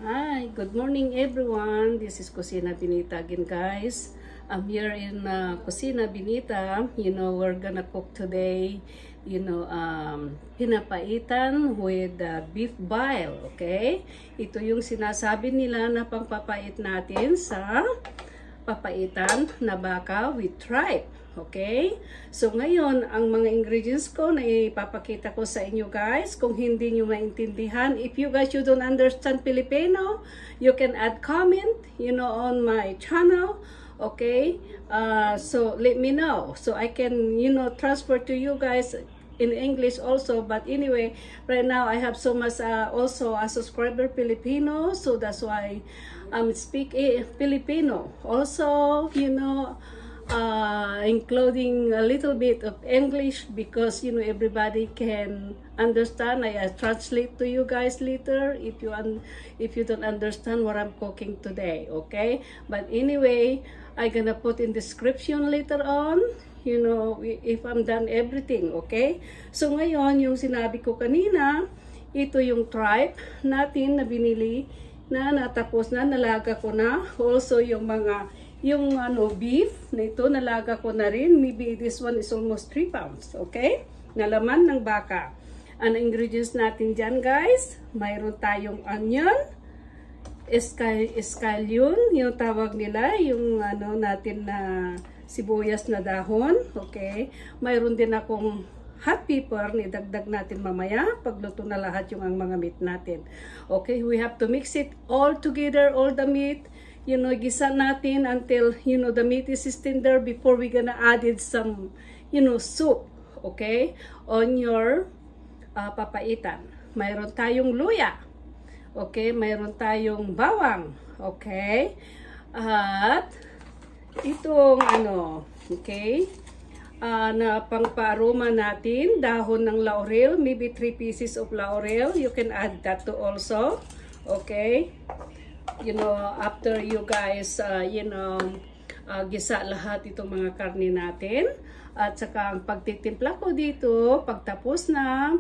Hi, good morning everyone. This is Kusina Binita again, guys. I'm here in Kusina Binita. We're gonna cook today, pinapaitan with beef bile, okay? Ito yung sinasabi nila na pangpapait natin sa papaitan na baka with tripe. Okay? So ngayon, ang mga ingredients ko na ipapakita ko sa inyo, guys. Kung hindi nyo maintindihan, if you guys you don't understand Filipino, you can add comment, on my channel. Okay? So let me know. So I can, transfer to you guys in English also. But anyway, right now I have so much also a subscriber Filipino. So that's why I'm speaking Filipino. Also, including a little bit of English because everybody can understand. I translate to you guys later if you don't understand what I'm cooking today, okay? But anyway, I'm gonna put in description later on, if I'm done everything, okay? So ngayon, yung sinabi ko kanina, ito yung tripe natin na binili na natapos na, nalaga ko na. Also yung beef na ito, nalaga ko na rin. Maybe this one is almost 3 pounds, okay? Na laman ng baka. Ang ingredients natin dyan, guys, mayroon tayong onion, escallion, yung tawag nila, yung natin na sibuyas na dahon, okay? Mayroon din akong hot pepper, nidagdag natin mamaya, pagluto na lahat yung ang mga meat natin. Okay, we have to mix it all together, all the meat, gisa natin until, the meat is tender before we gonna add it some, soup, okay, on your papaitan. Mayroon tayong luya, okay, mayroon tayong bawang, okay, at itong okay, na pangparoma natin, dahon ng laurel, maybe 3 pieces of laurel, you can add that to also, okay. After you guys, gisa lahat itong mga karne natin. At saka ang pagtitimpla ko dito, pagtapos na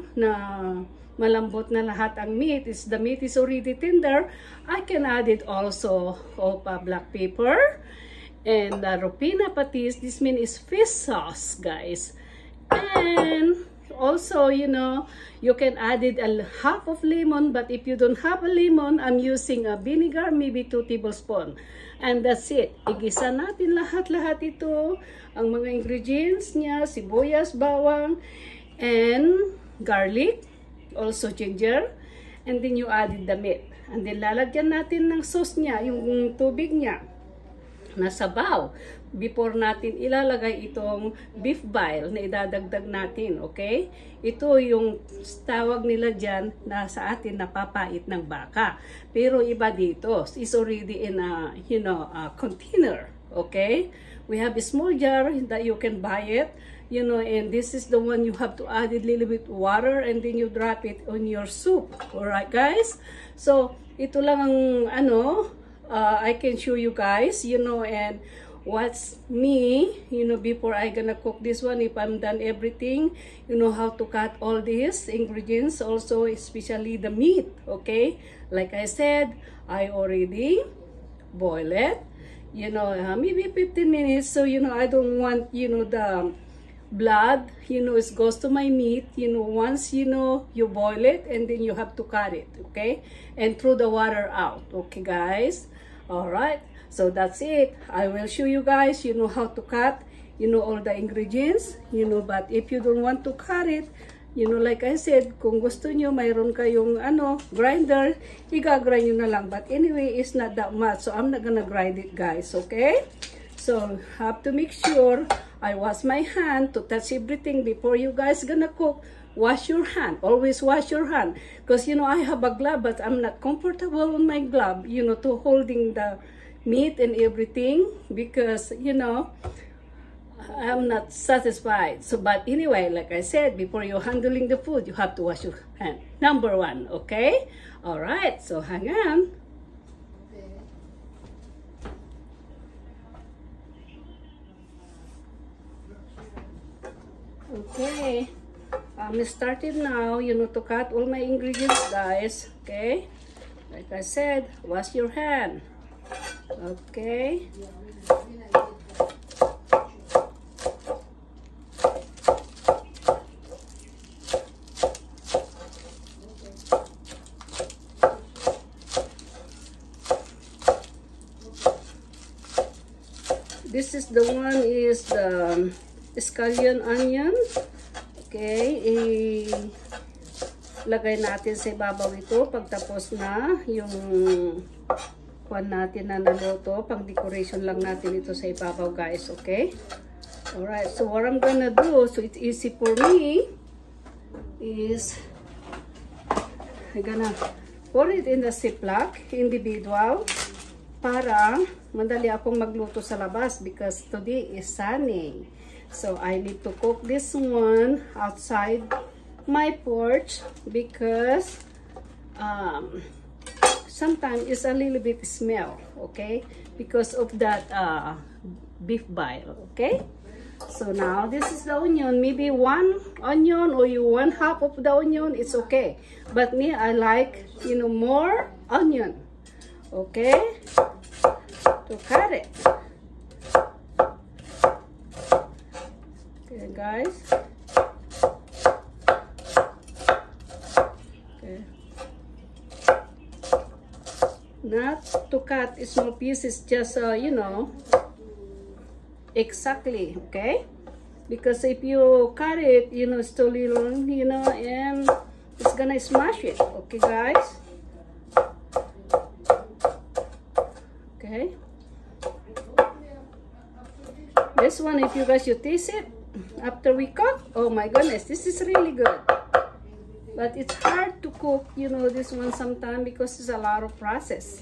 malambot na lahat ang meat, the meat is already tender, I can add it also of black pepper and ropina patis. This mean is fish sauce, guys. And also, you can add it half of lemon, but if you don't have a lemon, I'm using a vinegar, maybe 2 tablespoons. And that's it. Igisa natin lahat-lahat ito. Ang mga ingredients niya, sibuyas, bawang, and garlic, also ginger. And then you added the meat. And then lalagyan natin ng sauce niya, yung tubig niya, na sabaw, before natin ilalagay itong beef bile na idadagdag natin, okay? Ito yung tawag nila dyan na sa atin napapait ng baka. Pero iba dito, is already in a, a container, okay? We have a small jar that you can buy it, and this is the one you have to add a little bit water and then you drop it on your soup, alright guys? So, ito lang ang I can show you guys, and what's me, before I gonna cook this one, if I'm done everything, how to cut all these ingredients, also especially the meat, okay? Like I said, I already boil it, maybe 15 minutes, so, I don't want, the blood, it goes to my meat, once, you boil it, and then you have to cut it, okay? And throw the water out, okay, guys? Alright, so that's it. I will show you guys, how to cut, all the ingredients, but if you don't want to cut it, like I said, kung gusto nyo, mayroon kayong, grinder, i-grind nyo na lang. But anyway, it's not that much, so I'm not gonna grind it, guys, okay? So, have to make sure I wash my hand to touch everything before you guys gonna cook. Wash your hand. Always wash your hand. Because, I have a glove, but I'm not comfortable with my glove, to holding the meat and everything. Because, I'm not satisfied. So, but anyway, like I said, before you're handling the food, you have to wash your hand. Number 1, okay? Alright, so hang on. Okay. I'm starting now, you know, to cut all my ingredients, guys. Okay, like I said, wash your hand. Okay. This is the one is the scallion onion. Okay, ilagay natin sa ibabaw ito pagtapos na yung kuwan natin na naluto. Pang decoration lang natin ito sa ibabaw, guys. Okay, alright, so what I'm gonna do, so it's easy for me, is I'm gonna pour it in the Ziploc individual para madali akong magluto sa labas because today is sunny. So I need to cook this one outside my porch because sometimes it's a little bit smell, okay? Because of that beef bile, okay? So now this is the onion. Maybe one onion or you 1/2 of the onion, it's okay. But me, I like, you know, more onion, okay? To cut it. Okay, guys. Okay. Not to cut small pieces, just you know, exactly, okay? Because if you cut it, you know, it's too little, you know, and it's gonna smash it. Okay, guys. Okay. This one, if you guys, you taste it after we cook, oh my goodness, this is really good. But it's hard to cook, you know, this one sometimes because it's a lot of process.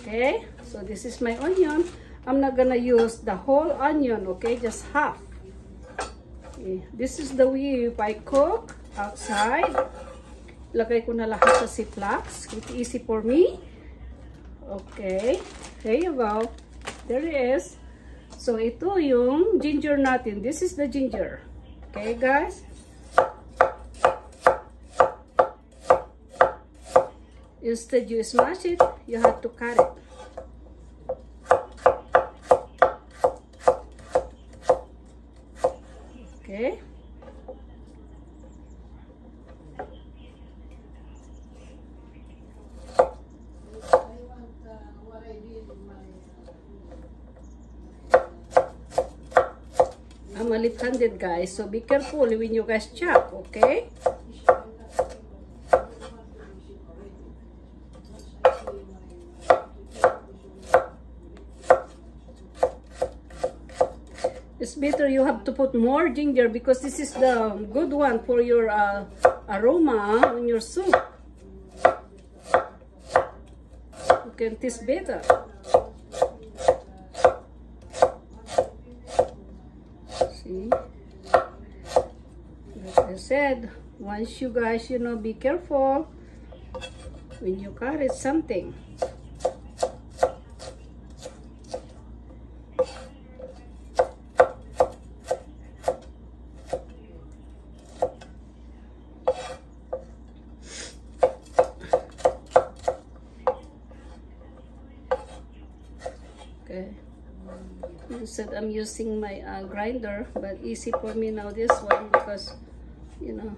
Okay, so this is my onion. I'm not gonna use the whole onion, okay, just half. Okay. This is the way if I cook outside. Lagay ko na lahat sa Ziploc. It's easy for me. Okay, there you go. There it is. So, ito yung ginger natin. This is the ginger. Okay, guys? Instead you smash it, you have to cut it. Okay? I'm a left-handed, guys, so be careful when you guys chop, okay? It's better you have to put more ginger because this is the good one for your aroma in your soup. You can taste better. Like I said, once you guys, you know, be careful when you cut it something. Okay. Instead I'm using my grinder, but easy for me now this one because, you know,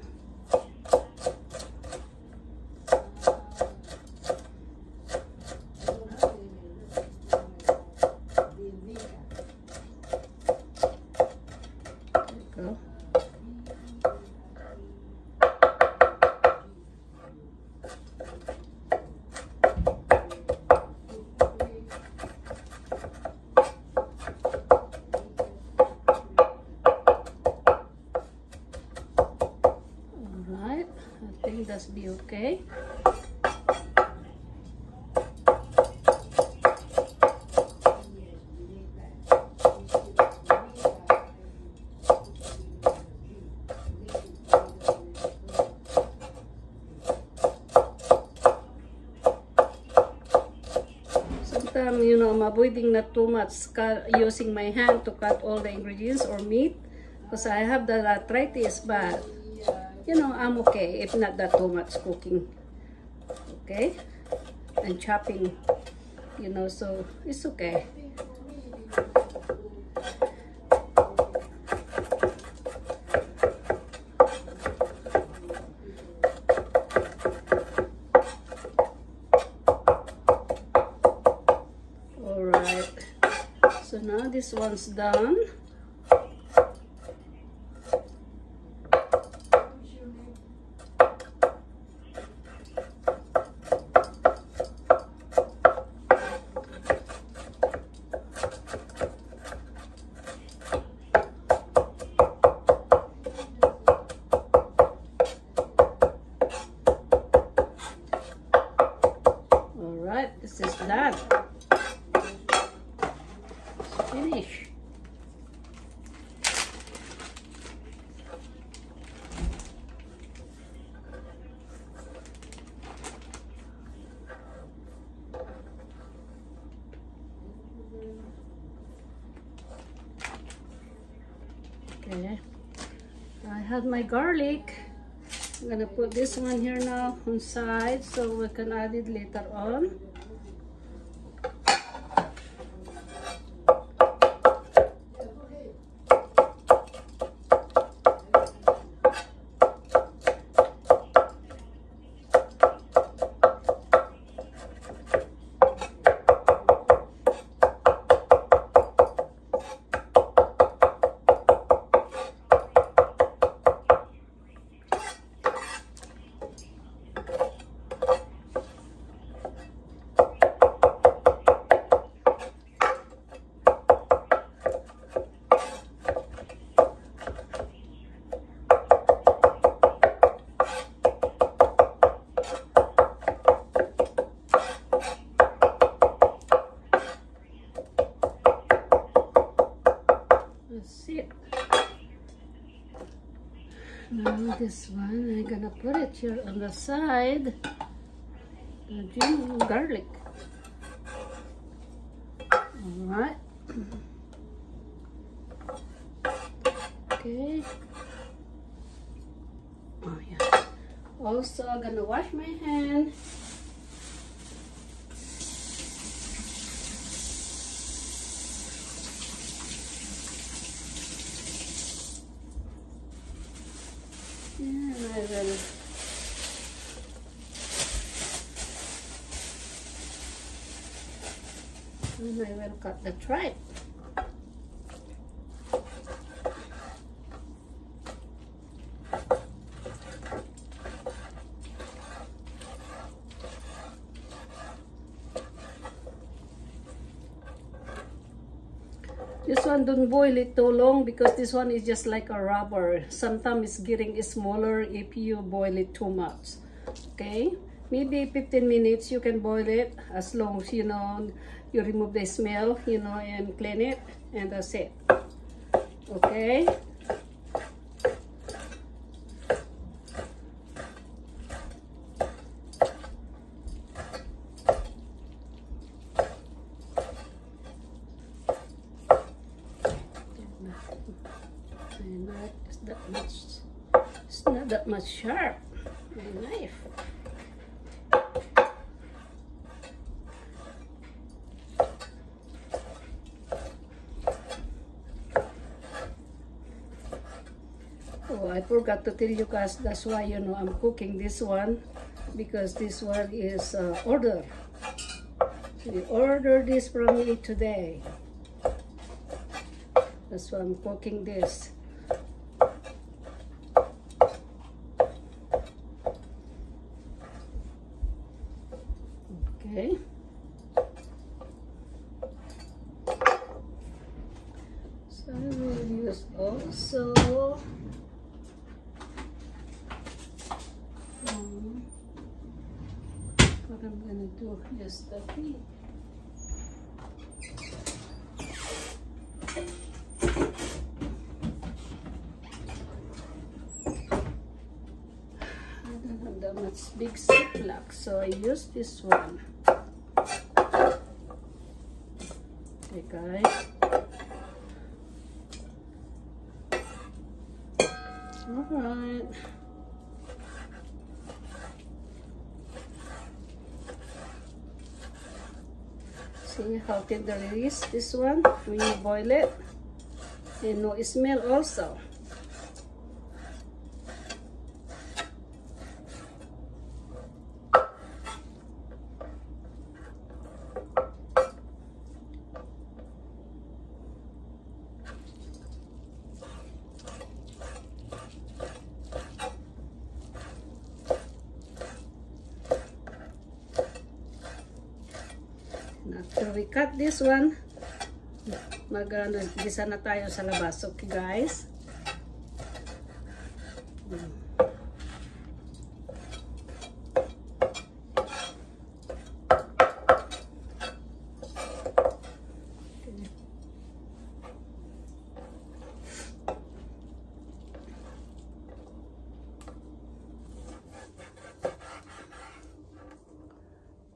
there you go. That's be okay. Sometimes, you know, I'm avoiding not too much using my hand to cut all the ingredients or meat because I have the arthritis, but you know, I'm okay if not that too much cooking. Okay, and chopping, you know, so it's okay. All right, so now this one's done. This is done. It's finished. Okay, I have my garlic. I'm gonna put this one here now on side so we can add it later on. That's it. Now this one, I'm gonna put it here on the side. The garlic. Alright. Okay. Oh yeah. Also, I'm gonna wash my hand. And I will cut the tripe. This one, don't boil it too long because this one is just like a rubber. Sometimes it's getting smaller if you boil it too much. Okay, maybe 15 minutes you can boil it, as long as you know you remove the smell, you know, and clean it, and that's it. Okay. It's not that much sharp, my knife. Oh, I forgot to tell you guys, that's why, you know, I'm cooking this one, because this one is order. You ordered this from me today. That's why I'm cooking this. Okay. So I will use also what I'm gonna do is the feet. I don't have that much big ziplock, so I use this one. Okay, guys. All right. See how tender it is, this one, when you boil it. And no smell also. After we cut this one, mag-gisa na tayo sa labas. Okay guys?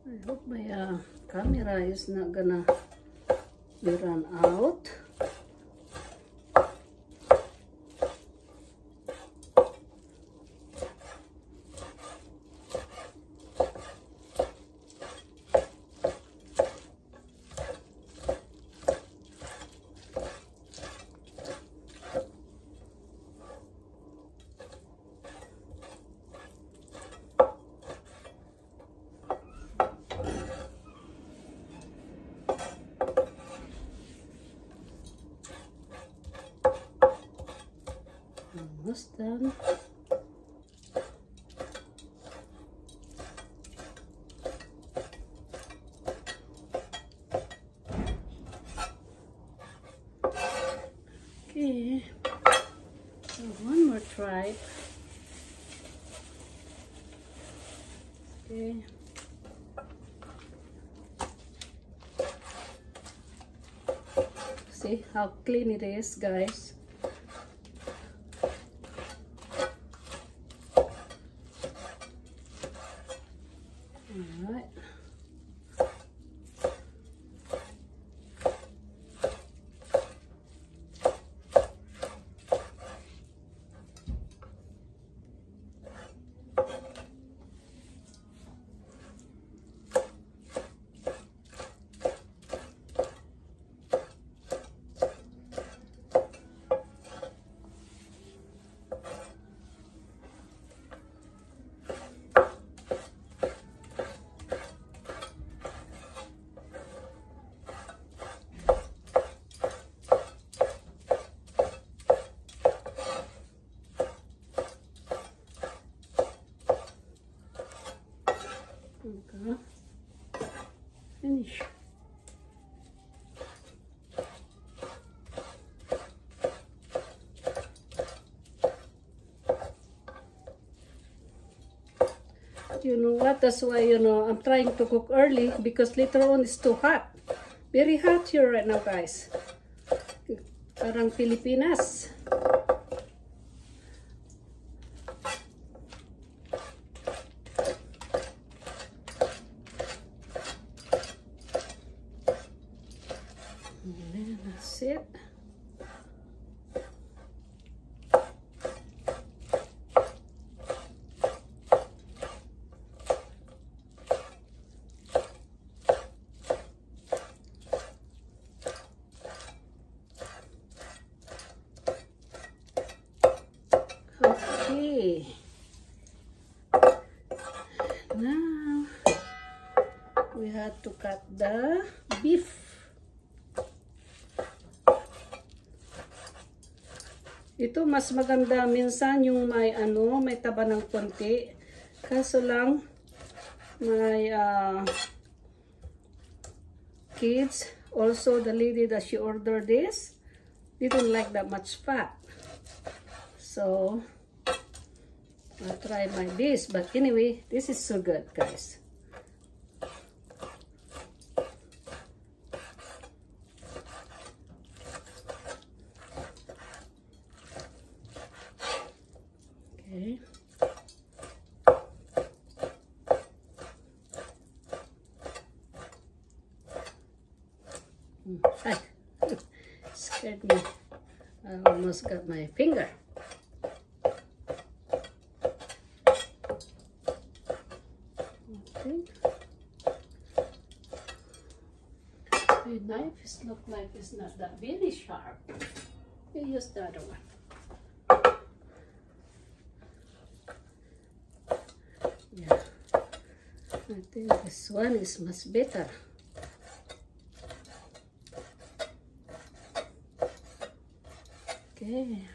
I hope my camera is not gonna be run out. Almost done. Okay, so one more try. Okay. See how clean it is, guys. Alright. Okay. Finish. You know what? That's why, you know, I'm trying to cook early because later on it's too hot. Very hot here right now, guys. Parang Pilipinas. And that's it. Okay. Now we have to cut the beef. Ito mas maganda minsan yung may ano, may taba ng konti. Kaso lang my kids, also the lady that she ordered this, didn't like that much fat. So I'll try my best, but anyway, this is so good, guys. Okay. Ay, scared me. I almost got my finger. Okay. knife look like it's not that very sharp. We use the other one. Yeah, I think this one is much better. Okay.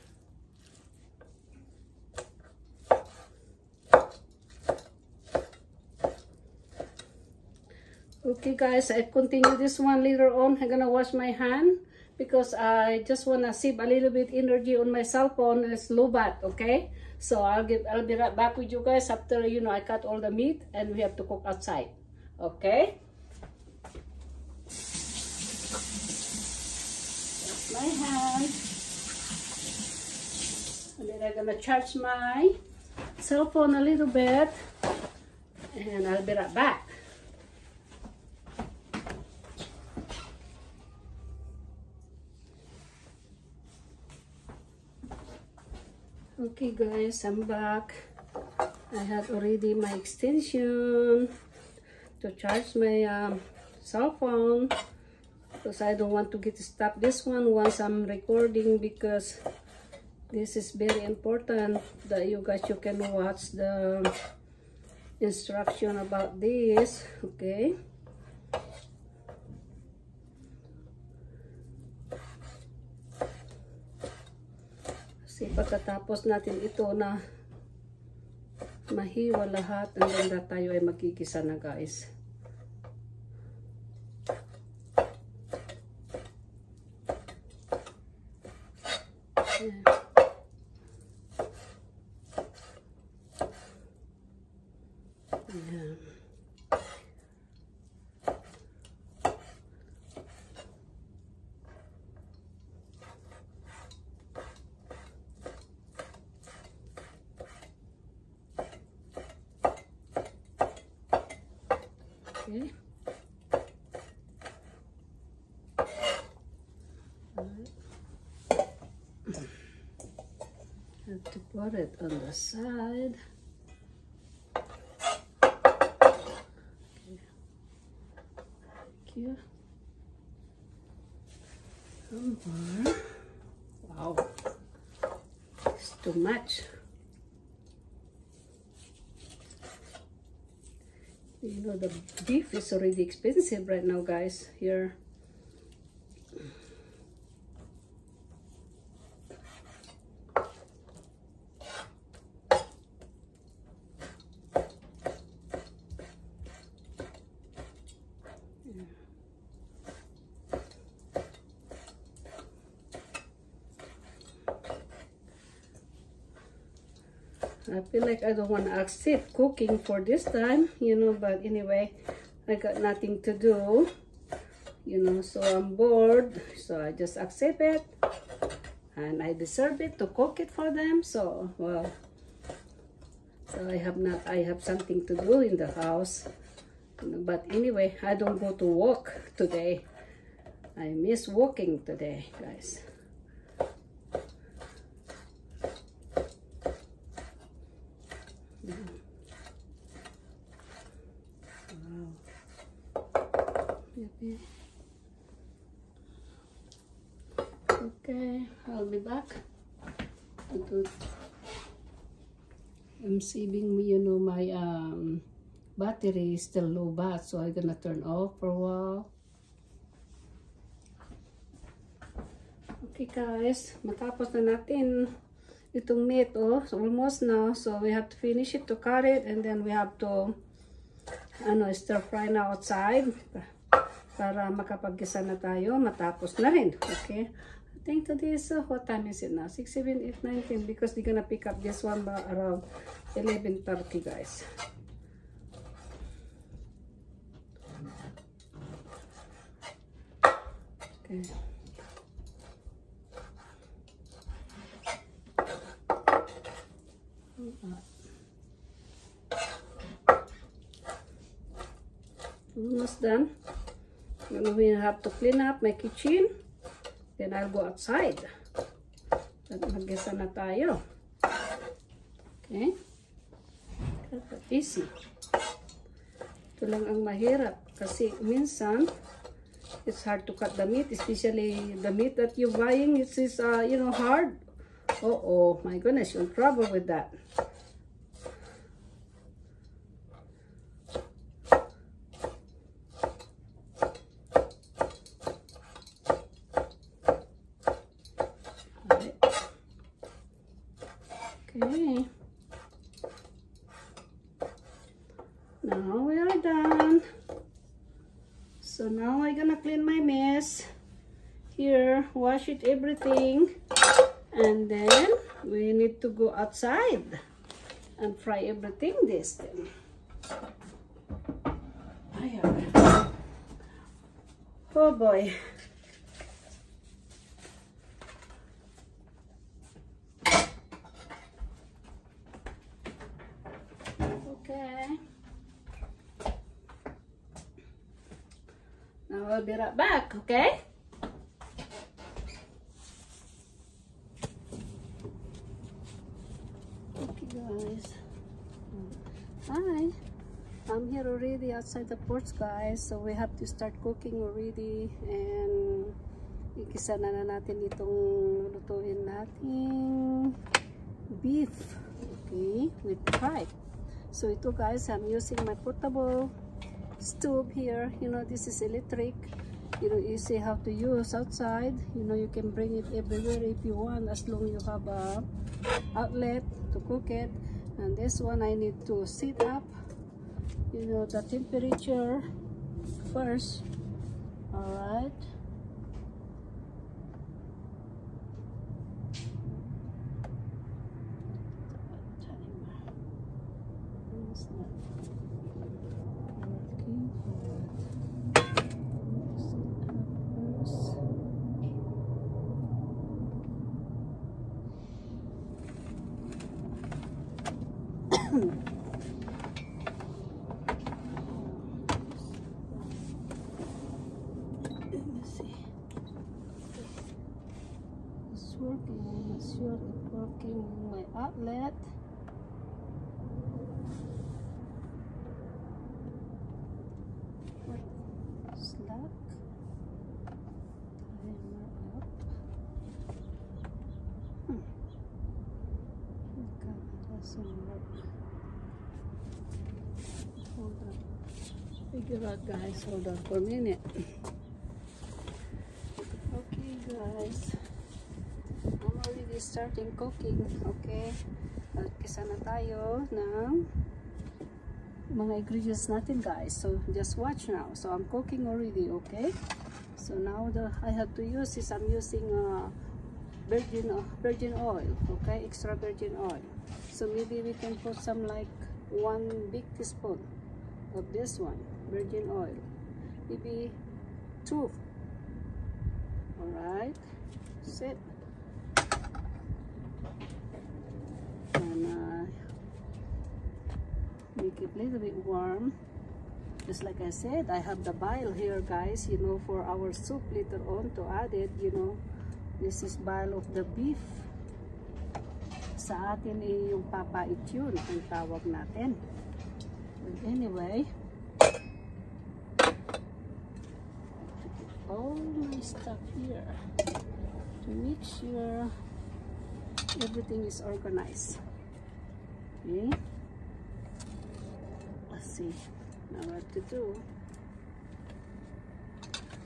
Okay guys, I continue this one later on. I'm gonna wash my hand because I just wanna save a little bit energy on my cell phone. It's low bat, okay? So I'll be right back with you guys after, you know, I cut all the meat and we have to cook outside. Okay? Wash my hand. And then I'm gonna charge my cell phone a little bit and I'll be right back. Okay guys, I'm back. I had already my extension to charge my cell phone because I don't want to get stuck this one once I'm recording, because this is very important that you can watch the instruction about this. Okay. Kasi pagkatapos natin ito na mahiwa lahat, ang ganda tayo ay magkikisa na guys. Yeah. Yeah. Okay. Have to put it on the side. Okay. Thank you. Some more. Wow, it's too much. You know, the beef is already expensive right now, guys, here. I feel like I don't want to accept cooking for this time, you know, but anyway, I got nothing to do, you know, so I'm bored, so I just accept it, and I deserve it to cook it for them. So, well, so I have something to do in the house, you know, but anyway, I don't go to work today. I miss working today, guys. Okay, I'll be back. I'm saving, you know, my battery is still low bat, so I'm gonna turn off for a while. Okay guys, matapos na natin itong meat, oh, so almost now, so we have to finish it to cut it, and then we have to stir fry na outside para makapag-gisa na tayo, matapos na rin. Okay, I think today is what time is it now? 6, 7, 8, 9, 10, because they're gonna pick up this one by around 11:30, guys. Okay. Almost done. And we have to clean up my kitchen. Then I'll go outside. At mag-gisa na tayo. Okay? Easy. Ito lang ang mahirap. Kasi minsan, It's hard to cut the meat, especially the meat that you're buying. It is, you know, hard. Oh my goodness, you're in trouble with that. Okay. Now we are done. So now I'm gonna clean my mess. Here, wash it everything. And then we need to go outside and fry everything this time. Oh boy. Okay. Now I'll be right back, okay? Okay guys. Hi. I'm here already outside the porch guys. So we have to start cooking already. And ikisa na natin itong lutuin nating beef. Okay, with tripe. So ito guys, I'm using my portable stove here. You know, this is electric. You know, you see how to use outside. You know, you can bring it everywhere if you want, as long as you have a outlet to cook it. And this one I need to set up, you know, the temperature first. All right. Working. I'm not sure it's working in my outlet. Slack. Timer up. Okay, doesn't work. Hold on. Figure out guys. Hold on for a minute. Okay guys. I'm already starting cooking, okay? Kisa na tayo ng mga ingredients natin guys. So just watch now. So I'm cooking already, okay? So now I have to use is I'm using virgin oil, okay? Extra virgin oil. So maybe we can put some like 1 big teaspoon of this one, virgin oil. Maybe 2. Alright, set. And make it a little bit warm. Just like I said, I have the bile here guys, you know, for our soup later on to add it, you know. This is bile of the beef. Sa atin yung papaitan ang tawag natin. But anyway, all my stuff here to make sure everything is organized. Okay, let's see now what to do.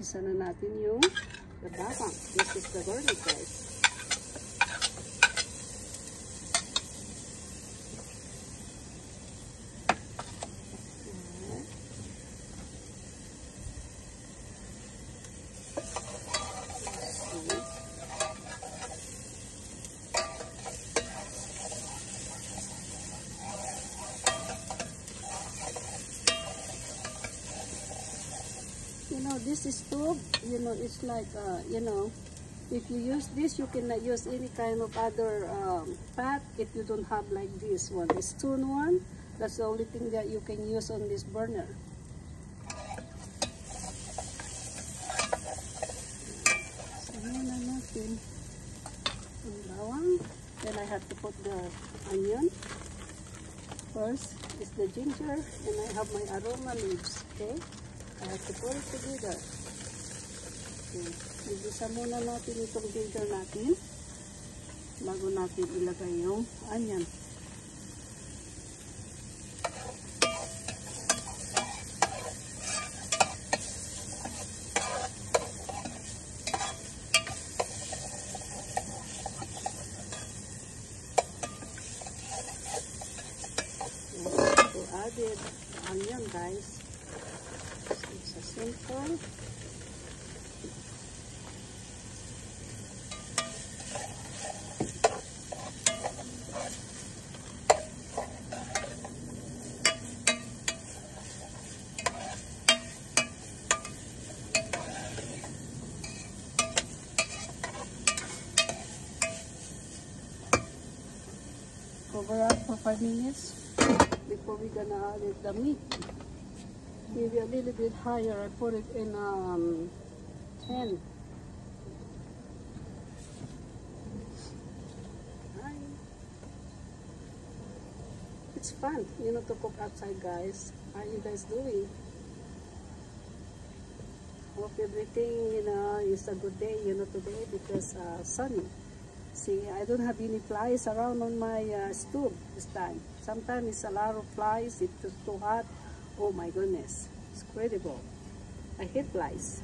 Isa na natin yung bawang. This is the garlic guys. You know, this is stove, you know, it's like, you know, if you use this, you cannot use any kind of other pot if you don't have like this one. The stone one, that's the only thing that you can use on this burner. So, yan na natin ang bawang. Then I have to put the onion. First is the ginger, and I have my aroma leaves, okay? I have to put it together. Okay. Igisa muna natin itong ginger natin bago natin ilagay yung onion. Added onion, guys. It's a simple. Cover up for 5 minutes. Before we're gonna add the meat, maybe a little bit higher. I put it in 10. Hi. It's fun, you know, to cook outside, guys. How are you guys doing? Hope everything, you know, is a good day, you know, today because sunny. See, I don't have any flies around on my stove this time. Sometimes it's a lot of flies, it's too hot. Oh my goodness, it's incredible. I hate flies.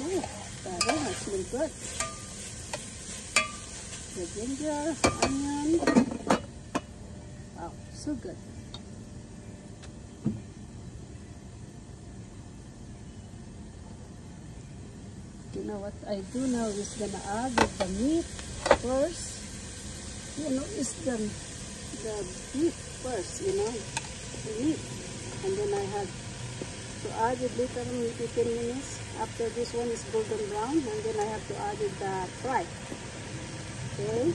Oh, the aroma smells good. The ginger, onion. Wow, so good. You know what I do now is gonna add the meat first. You know, it's the beef first, you know, the meat. And then I have to add it later on, maybe 10 minutes after this one is golden brown, and then I have to add it the fry. Okay.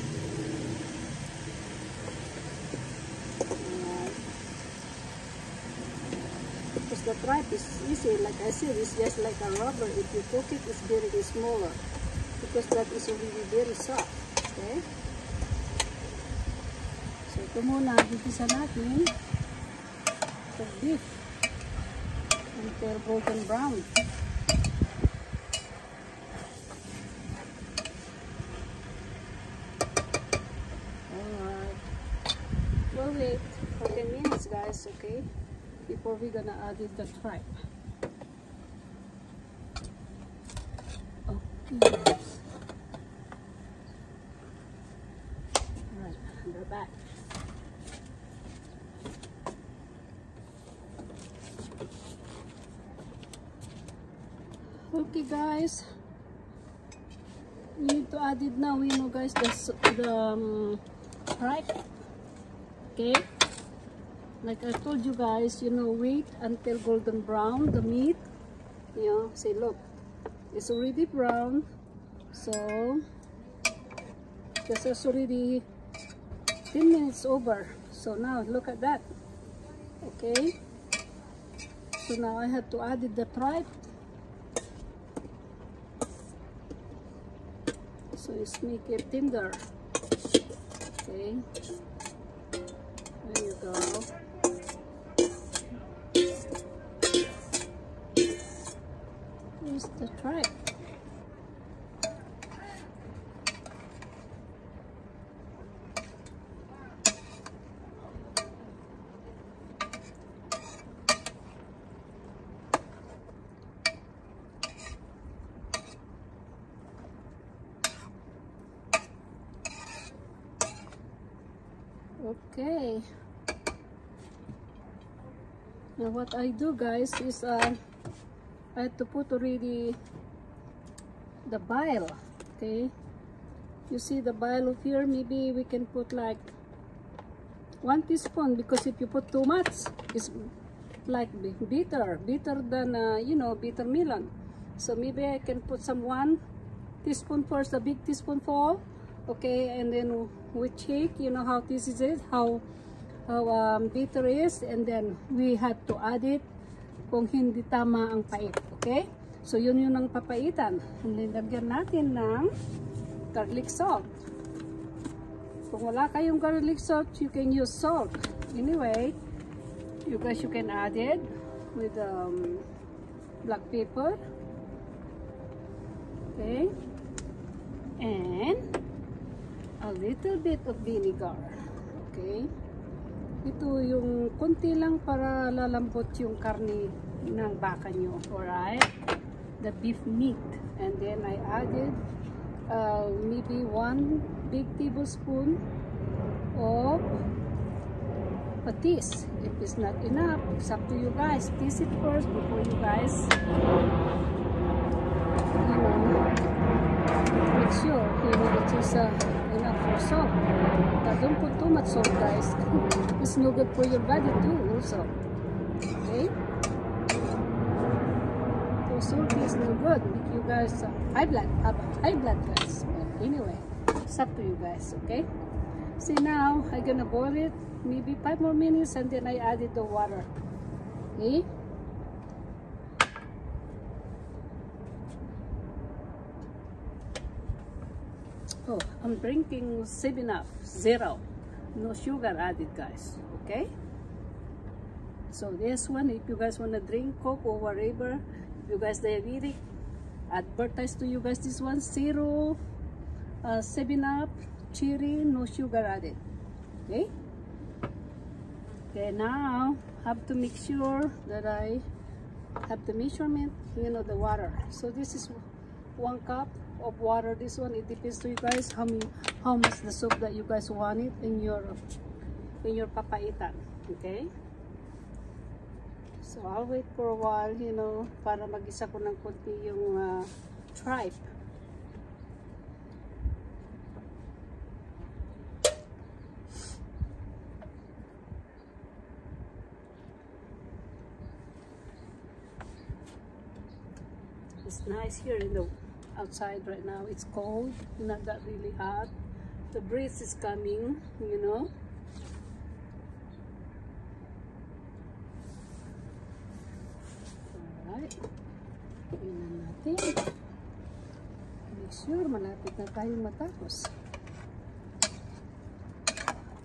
Because the tripe is easy, like I said, it's just like a rubber. If you cook it, it's very smaller because that is already very soft. Okay. So ito muna, gigisa natin the beef until golden brown. Alright. We'll wait for 10 minutes, guys, okay? Before we're gonna add in the tripe. Okay. Alright, we're back. Okay, guys. We need to add it now, you know, guys, the tripe. Okay. Like I told you guys, you know, wait until golden brown the meat. You know, say look, it's already brown. So this is already 10 minutes over. So now look at that. Okay. So now I have to add the tripe. So it's make it tender. Okay. There you go. Here's the tripe. Okay. Now what I do, guys, is I have to put already the bile. Okay. You see the bile of here? Maybe we can put like 1 teaspoon, because if you put too much, it's like bitter than you know, bitter melon. So maybe I can put some 1 teaspoon first, a big teaspoonful. Okay, and then we check, you know, how this is it, how bitter is, and then we have to add it kung hindi tama ang pait. Okay, so yun ang papaitan. And then lagyan natin ng garlic salt. Kung wala kayong garlic salt, you can use salt. Anyway, You guys, you can add it with black pepper. Okay, and a little bit of vinegar. Okay, ito yung konti lang para lalambot yung karne ng baka nyo. Alright, the beef meat. And then I added maybe 1 big tablespoon of patis. If it's not enough, it's up to you guys. Taste it first before you guys, you know, make sure it is enough for salt. But don't put too much salt, guys. It's no good for your body too also. Okay, so salt is no good. Make you guys have high blood guys. But anyway, it's up to you guys. Okay, see, now I'm gonna boil it maybe 5 more minutes, and then I added the water. Okay, oh, I'm drinking 7-Up zero, no sugar added, guys. Okay, so this one, if you guys want to drink Coke or whatever, if you guys diabetic, advertise to you guys this one, 0 7-Up cherry, no sugar added. Okay, okay, now have to make sure that I have the measurement, you know, the water. So this is 1 cup of water. This one, it depends to you guys how much the soup that you guys want it in your papaitan. Okay, so I'll wait for a while, you know, para mag-isa ko ng konti yung tripe. It's nice here in the outside right now. It's cold, not that really hot. The breeze is coming, you know. Alright, tingnan natin. Make sure malapit na tayong matapos.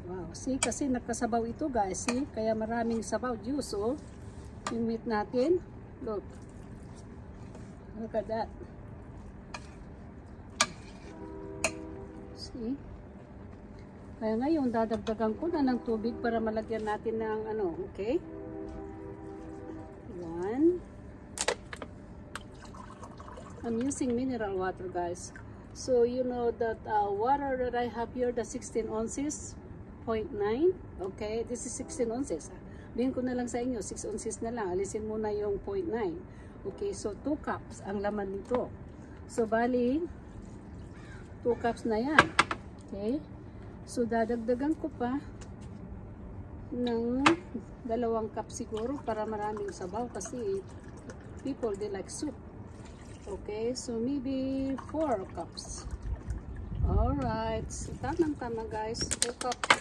Wow, see, kasi nakasabaw ito, guys. See, kaya maraming sabaw juice, oh. Yung meat natin, look. Look at that. See? Kaya ngayon, dadagdagan ko na ng tubig para malagyan natin ng ano, okay? 1. I'm using mineral water, guys. So, you know that water that I have here, the 16 ounces, 0.9. Okay, this is 16 ounces. Bilhin ko na lang sa inyo, 6 ounces na lang. Alisin muna yung 0.9. Okay, so 2 cups ang laman nito. So, bali, 2 cups na yan. Okay, so dadagdagan ko pa ng 2 cup siguro para maraming sabaw kasi people, they like soup. Okay, so maybe 4 cups. Alright, so tamang-tama, guys. 2 cups.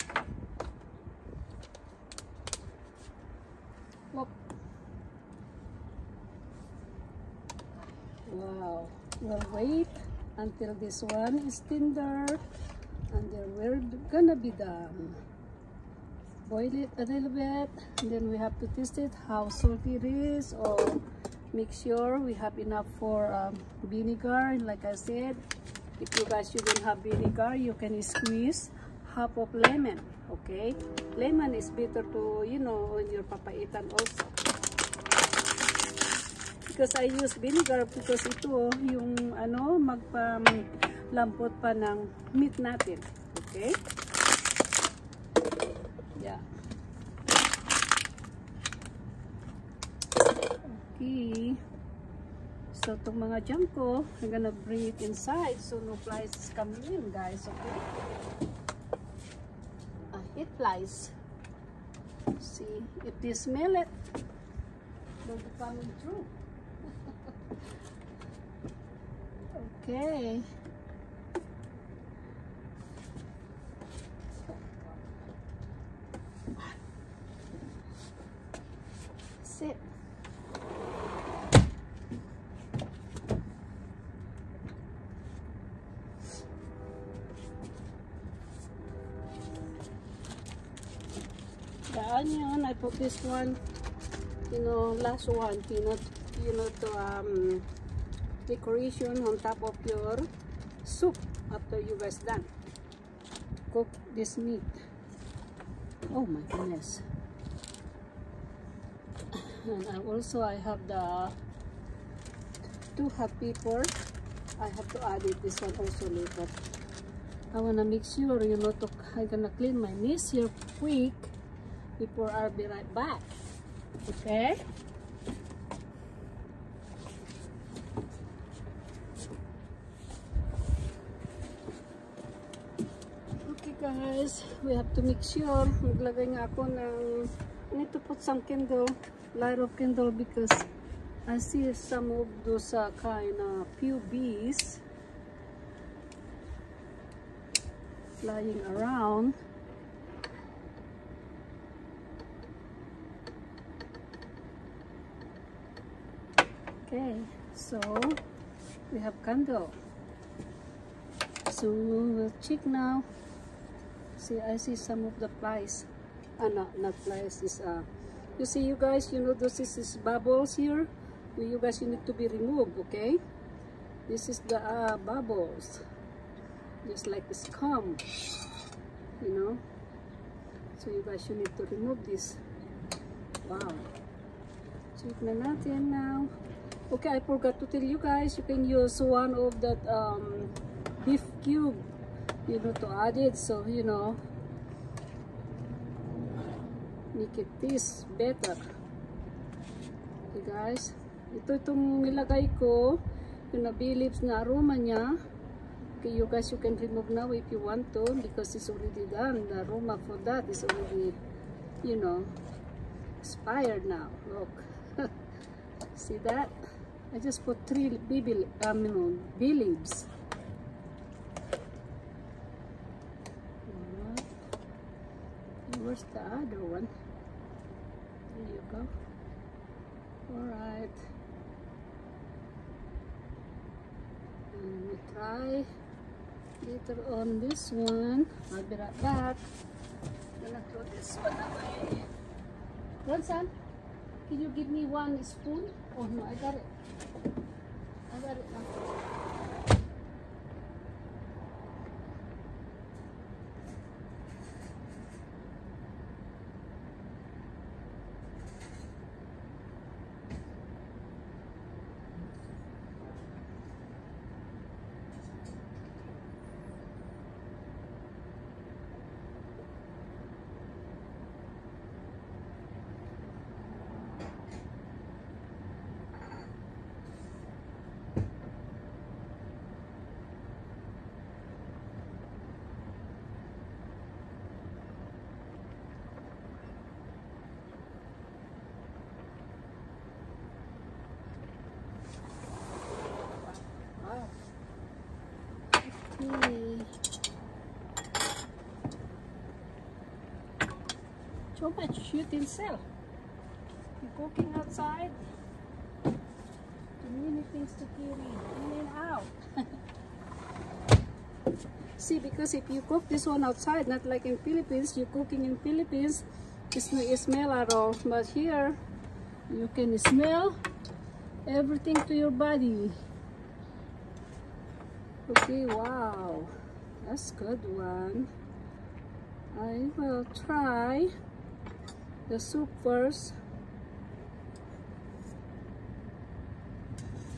Whoop. Wow, we'll wait until this one is tender, and then we're gonna be done. Boil it a little bit, and then we have to taste it how salty it is, or make sure we have enough for vinegar. And like I said, if you guys shouldn't have vinegar, you can squeeze half of lemon. Okay, lemon is better to, you know, in your papaitan also. Because I use vinegar because ito yung ano, magpalampot pa ng meat natin. Okay? Yeah. Okay. So itong mga junk ko, I'm gonna bring it inside so no flies is coming in, guys. Okay? Hit flies. See if they smell it, they'll be coming through. Okay. Sit. The onion. I put this one, you know, last one, you know, to decoration on top of your soup after you guys done cook this meat. Oh my goodness. And I have the 2 hot pepper. I have to add this one also later. I wanna make sure, you know, I'm gonna clean my knees here quick before I'll be right back. Okay. Okay guys, we have to make sure maglagay nga ako ng, I need to put some candle, light of candle, because I see some of those kind of few bees flying around. Okay, so we have candle. So we'll check now. See, I see some of the flies. No, not flies. Is you see, you guys, you know, this is bubbles here. You guys, you need to be removed. Okay, this is the bubbles, just like the scum, you know. So you guys, you need to remove this. Wow. Check na natin now. Okay, I forgot to tell you guys, you can use one of that beef cube, you know, to add it, so you know, make it taste better. Okay guys, itong nilagay ko, yung bay leaves na aroma niya. Okay, you guys, you can remove now if you want to, because it's already done. The aroma for that is already, you know, expired now. Look. See that? I just put 3 bay leaves. Where's the other one? There you go. Alright. And we try later on this one. I'll be right back. I'm gonna throw this one away. Grandson, can you give me 1 spoon? Oh no, I got it. I got it now. So much utensil. You're cooking outside. Too many things to carry in and out. See, because if you cook this one outside, not like in Philippines, you're cooking in Philippines, it's no smell at all. But here, you can smell everything to your body. Okay, wow, that's good one. I will try the soup first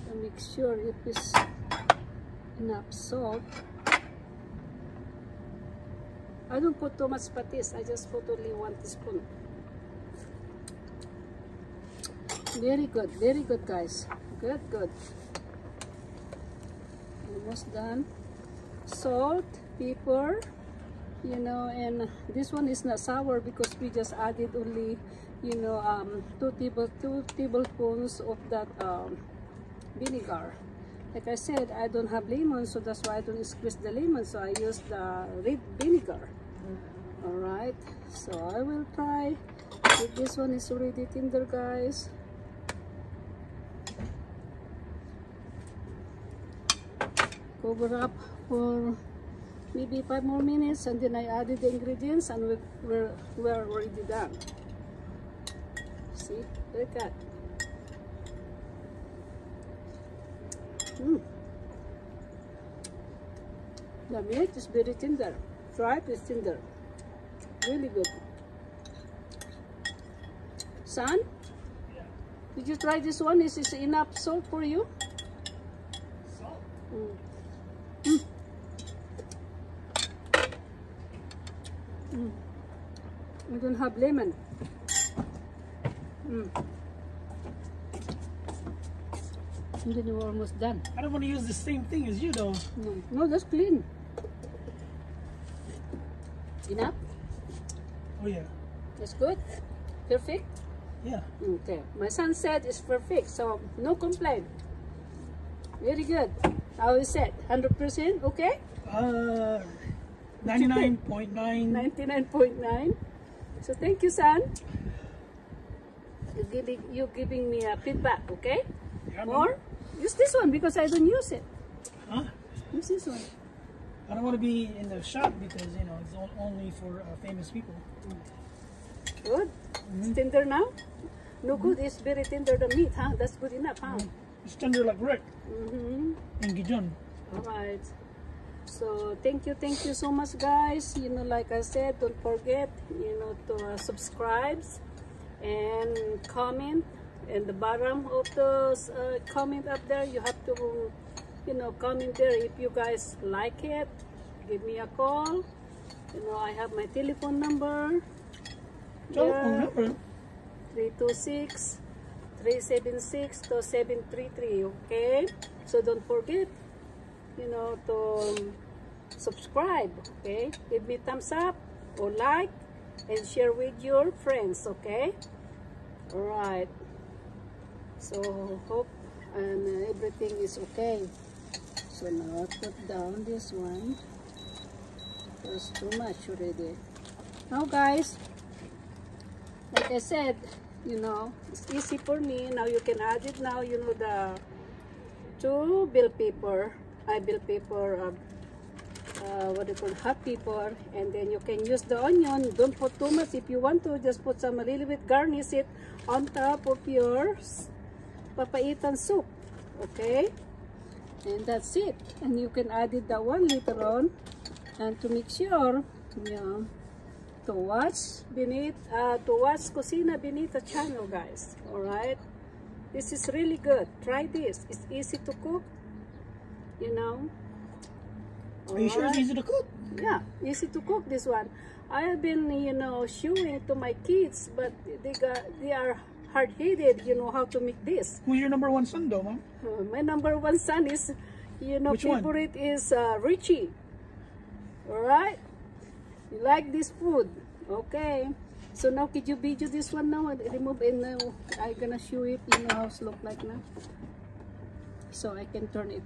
to make sure if it's enough salt. I don't put too much patis, I just put only 1 teaspoon. Very good guys. Good. Almost done. Salt, pepper, you know, and this one is not sour because we just added only, you know, 2 tablespoons of that vinegar. Like I said, I don't have lemon, so that's why I don't squeeze the lemon, so I use the red vinegar. Alright, so I will try if this one is already tender, guys. Cover up for maybe 5 more minutes, and then I added the ingredients, and we're already done. See, like that. The meat is very tender. Tripe is tender. Really good. Son, did you try this one? Is this enough salt for you? Salt? We don't have lemon. And then we're almost done. I don't want to use the same thing as you though. No, that's clean. Enough? Oh yeah. That's good? Perfect? Yeah. Okay. My son said it's perfect, so no complaint. Very good. How is it? 100%? Okay? 99.9. 99.9. So thank you, son. You giving me a feedback, okay? Yeah, More? Use this one because I don't use it. Huh? Use this one. I don't want to be in the shop because you know it's only for famous people. Good. It's tender now? No good. It's very tender the meat, huh? That's good enough, huh? It's tender like Rick in Gijon. Alright. So thank you so much, guys. You know, like I said, don't forget, you know, to subscribe and comment. And the bottom of the comment up there, you have to, you know, comment there if you guys like it. Give me a call. You know, I have my telephone number. Telephone number? 326-376-2733. Okay, so don't forget, you know, to subscribe. Okay, give me thumbs up or like and share with your friends. Okay, all right. So hope and everything is okay. So now put down this one. There's too much already. Now guys, like I said, you know, it's easy for me. Now you can add it now, you know, the two bell pepper, what do you call, hot pepper, and then you can use the onion. Don't put too much. If you want to, just put some a little bit, garnish it on top of your Papaitan soup. Okay, and that's it. And you can add it that one later on, and to make sure, you know, to watch Kusina Benita channel, guys. All right, this is really good. Try this. It's easy to cook, you know. Are you sure it's easy to cook? Yeah, easy to cook this one. I have been, you know, showing it to my kids, but they are hard-headed, you know, how to make this. Who's your number one son though, Mom? My number one son is, you know, Which favorite one? Is Richie. All right, you like this food? Okay, so now could you video this one now and remove, and now I'm gonna show it, you know, how it look like now, so I can turn it.